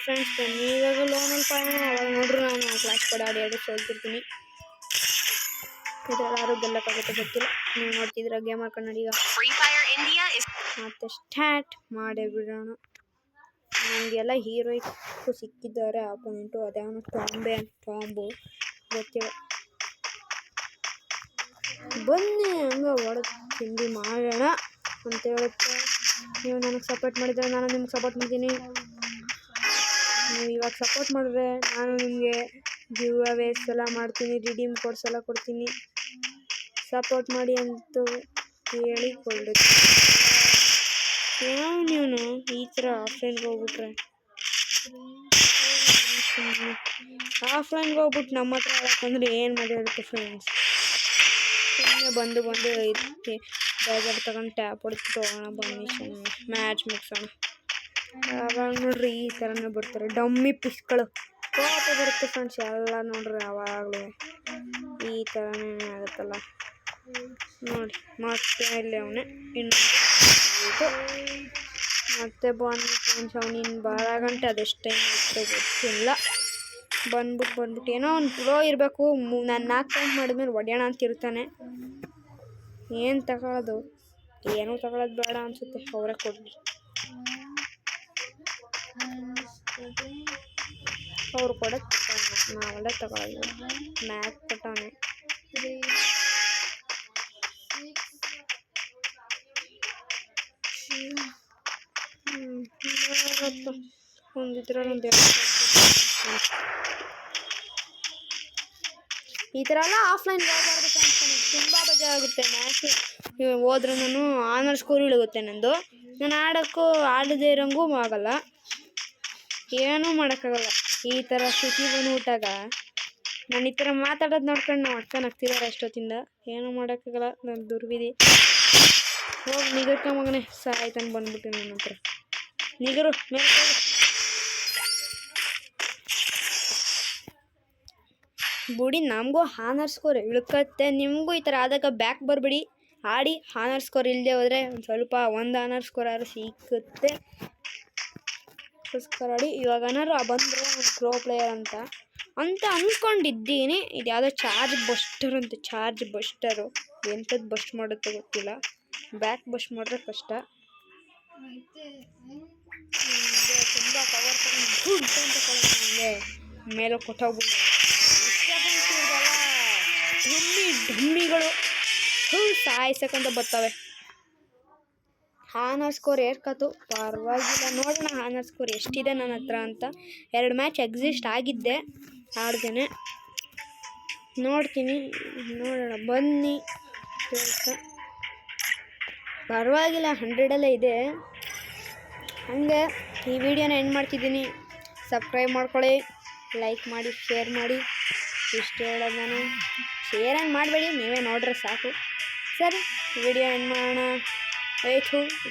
Friends ಬನ್ನಿ ಇವಾಗ ಲೋನಲ್ಲಿ ಪಾಯಣ ಅವಾಗ ನೋಡ್ರಿ ನಾನು ಕ್ಲಾಸ್ ಕೂಡ ಆಡಿ ಸೋಲ್ತಿರ್ತೀನಿ. ಇದ್ರಲ್ಲಿ ಯಾರು ಗೆಲ್ಲಕ್ಕಾಗುತ್ತೆ ಗೊತ್ತಿಲ್ಲ. ನೀವು ನೋಡ್ತಿದ್ರ ಗೇಮರ್ ಕನ್ನಡಿಗ ಮತ್ತೆ ಸ್ಟಾರ್ಟ್ ಮಾಡೇ ಬಿಡೋಣ. ನಮಗೆಲ್ಲ ಹೀರೋಯಿಕ್ ಸಿಕ್ಕಿದ್ದಾರೆ ಆಪೋನೆಂಟು. ಅದ್ಯಾವನು ಟಾಂಬು ಗೊತ್ತಿಲ್ಲ. ಬನ್ನಿ ಹಂಗ ಹೊಡೆದು ತಿಂಡಿ ಮಾಡೋಣ ಅಂತ ಹೇಳುತ್ತೆ. ನೀವು ನನಗೆ ಸಪೋರ್ಟ್ ಮಾಡಿದರೆ ನಾನು ನಿಮ್ಗೆ ಸಪೋರ್ಟ್ ಮಾಡ್ತೀನಿ. ನೀವು ಇವಾಗ ಸಪೋರ್ಟ್ ಮಾಡಿದ್ರೆ ನಾನು ನಿಮಗೆ ಗಿವ್ ಅವೇಸ್ ಎಲ್ಲ ಮಾಡ್ತೀನಿ, ರಿಡೀಮ್ ಕೋಡ್ಸ್ ಎಲ್ಲ ಕೊಡ್ತೀನಿ. ಸಪೋರ್ಟ್ ಮಾಡಿ ಅಂತೂ ಹೇಳಿಕೊಳ್ಳುತ್ತೆ. ನೀವು ಈ ಥರ ಆಫ್ಲೈನ್ಗೆ ಹೋಗ್ಬಿಟ್ರೆ ಆಫ್ಲೈನ್ಗೆ ಹೋಗ್ಬಿಟ್ಟು ನಮ್ಮ ಹತ್ರ ಹೇಳಕ್ಕಂದ್ರೆ ಏನು ಮಾತಾಡುತ್ತೆ ಫ್ರೆಂಡ್ಸ್. ಸುಮ್ಮನೆ ಬಂದು ಇದಕ್ಕೆ ಬೇಜಾರು ತಗೊಂಡು ಟ್ಯಾಪ್ ಹೊಡ್ಬಿಟ್ಟು ಹೋಗೋಣ ಬನ್ನಿ ಸುಮ್ಮನೆ ಮ್ಯಾಚ್ ಮುಗಿಸೋಣ. ಆವಾಗ ನೋಡ್ರಿ ಈ ಥರನೇ ಬರ್ತಾರೆ ಡಮ್ಮಿ ಪಿಸ್ಗಳು. ಕೋಪ ಬರುತ್ತೆ ಫ್ರೆಂಡ್ಸ್ ಎಲ್ಲ ನೋಡ್ರಿ. ಆವಾಗಲೂ ಈ ಥರನೇ ಆಗುತ್ತಲ್ಲ ನೋಡಿ. ಮತ್ತೆ ಇಲ್ಲಿ ಅವನೇ ಇನ್ನೊಂದು ಮತ್ತೆ ಬನ್ನಿ ಫ್ರೆಂಡ್ಸ್. ಅವನಿನ್ನು ಬರೋ ಗಂಟೆ ಅದೆಷ್ಟು ಟೈಮ್ ಇರುತ್ತೆ ಗೊತ್ತಿಲ್ಲ. ಬಂದ್ಬಿಟ್ಟು ಏನೋ ಒಂದು ಪ್ರೋ ಇರಬೇಕು. ನಾನು 4 ಪಾಯಿಂಟ್ ಮಾಡಿದ್ಮೇಲೆ ಹೊಡೆಯೋಣ ಅಂತ ಇರ್ತಾನೆ. ಏನು ತಗೊಳ್ಳೋದು, ಏನೂ ತಗೊಳ್ಳೋದು ಬೇಡ ಅನಿಸುತ್ತೆ. ಅವರೇ ಕೊಡಲಿ, ಅವ್ರು ಕೊಡೋದು ನಾವೆಲ್ಲ ತಗೊಳ್ಳೋದು. ಮ್ಯಾಕ್ ಕೊಟ್ಟವನೆ ಒಂದಿದ್ರಲ್ಲಿ ಈ ಥರ ಎಲ್ಲ ಆಫ್ಲೈನ್ ಹೋಗ್ಬಾರ್ದು ಕಾಣಿಸ್ತಾನೆ. ತುಂಬ ಬೇಜಾರಾಗುತ್ತೆ. ಮ್ಯಾಚ್ ಹೋದ್ರೂ ಆನರ್ ಸ್ಕೋರ್ ಇಳಿಗುತ್ತೆ ನಂದು. ನಾನು ಆಡದೇ ಇರೋಂಗೂ ಆಗಲ್ಲ, ಏನೂ ಮಾಡೋಕ್ಕಾಗಲ್ಲ. ಈ ಥರ ಸ್ಥಿತಿ ಬಂದ್ಬಿಟ್ಟಾಗ ನಾನು ಈ ಥರ ಮಾತಾಡೋದು ನೋಡ್ಕೊಂಡು ನಾವು ಅಕ್ಕನಾಗ್ತಿದ್ದಾರೆ ಅಷ್ಟೊತ್ತಿಂದ. ಏನೂ ಮಾಡೋಕ್ಕಾಗಲ್ಲ. ನನ್ನ ದುರ್ವಿಧಿ. ಹೋಗಿ ನಿಗರ್ಕ ಮಗನೇ ಸಾಯ್ತಾನೆ ಬಂದ್ಬಿಟ್ಟು ನನ್ನ ಹತ್ರ. ನಿಗರು ಮೇಲೆ ಬುಡಿ. ನಮಗೂ ಹಾನರ್ ಸ್ಕೋರ್ ಇಳ್ಕತ್ತೆ. ನಿಮಗೂ ಈ ಥರ ಆದಾಗ ಬ್ಯಾಕ್ ಬರಬೇಡಿ, ಆಡಿ. ಹಾನರ್ ಸ್ಕೋರ್ ಇಲ್ಲದೆ ಹೋದರೆ ಒಂದು ಸ್ವಲ್ಪ ಒಂದು ಹಾನರ್ ಸ್ಕೋರ್ ಆದ್ರೂ ಸಿಕ್ಕುತ್ತೆ. ಅದಕ್ಕೋಸ್ಕರ ಆಡಿ. ಇವಾಗ ಏನಾದ್ರು ಬಂದರೆ ಒಂದು ಪ್ರೋ ಪ್ಲೇಯರ್ ಅಂತ ಅಂದ್ಕೊಂಡಿದ್ದೀನಿ. ಇದು ಯಾವುದೋ ಚಾರ್ಜ್ ಬಸ್ಟರು. ಎಂಥದ್ದು ಬಸ್ಟ್ ಮಾಡುತ್ತೆ ಗೊತ್ತಿಲ್ಲ. ಬ್ಯಾಕ್ ಬಸ್ಟ್ ಮಾಡಿದ್ರೆ ಕಷ್ಟ. ತುಂಬ ಪವರ್ ನನಗೆ ಮೇಲೆ ಕೊಟ್ಟೋಗ್ಬಿಟ್ಟು ಡಮ್ಮಿಗಳು ಸಾಯಿಸಕ್ಕಂತ ಬರ್ತವೆ. ಹಾನರ್ ಸ್ಕೋರ್ ಏರ್ಕತ್ತು ಪರವಾಗಿಲ್ಲ. ನೋಡೋಣ ಹಾನರ್ ಸ್ಕೋರ್ ಎಷ್ಟಿದೆ ನನ್ನ ಹತ್ರ ಅಂತ. 2 ಮ್ಯಾಚ್ ಎಕ್ಸಿಸ್ಟ್ ಆಗಿದ್ದೆ, ಆಡ್ದೇನೆ. ನೋಡ್ತೀನಿ, ನೋಡೋಣ ಬನ್ನಿ. ಪರವಾಗಿಲ್ಲ 100 ಇದೆ. ಹಾಗೆ ಈ ವಿಡಿಯೋನ ಎಂಡ್ ಮಾಡ್ತಿದ್ದೀನಿ. ಸಬ್ಸ್ಕ್ರೈಬ್ ಮಾಡ್ಕೊಳ್ಳಿ, ಲೈಕ್ ಮಾಡಿ, ಶೇರ್ ಮಾಡಿ. ಇಷ್ಟು ಹೇಳೋದು ನಾನು. ಶೇರೇನು ಮಾಡಬೇಡಿ, ನೀವೇ ನೋಡ್ರೆ ಸಾಕು. ಸರಿ, ವಿಡಿಯೋ ಎಂಡ್ ಮಾಡೋಣ. ಆಯಿತು.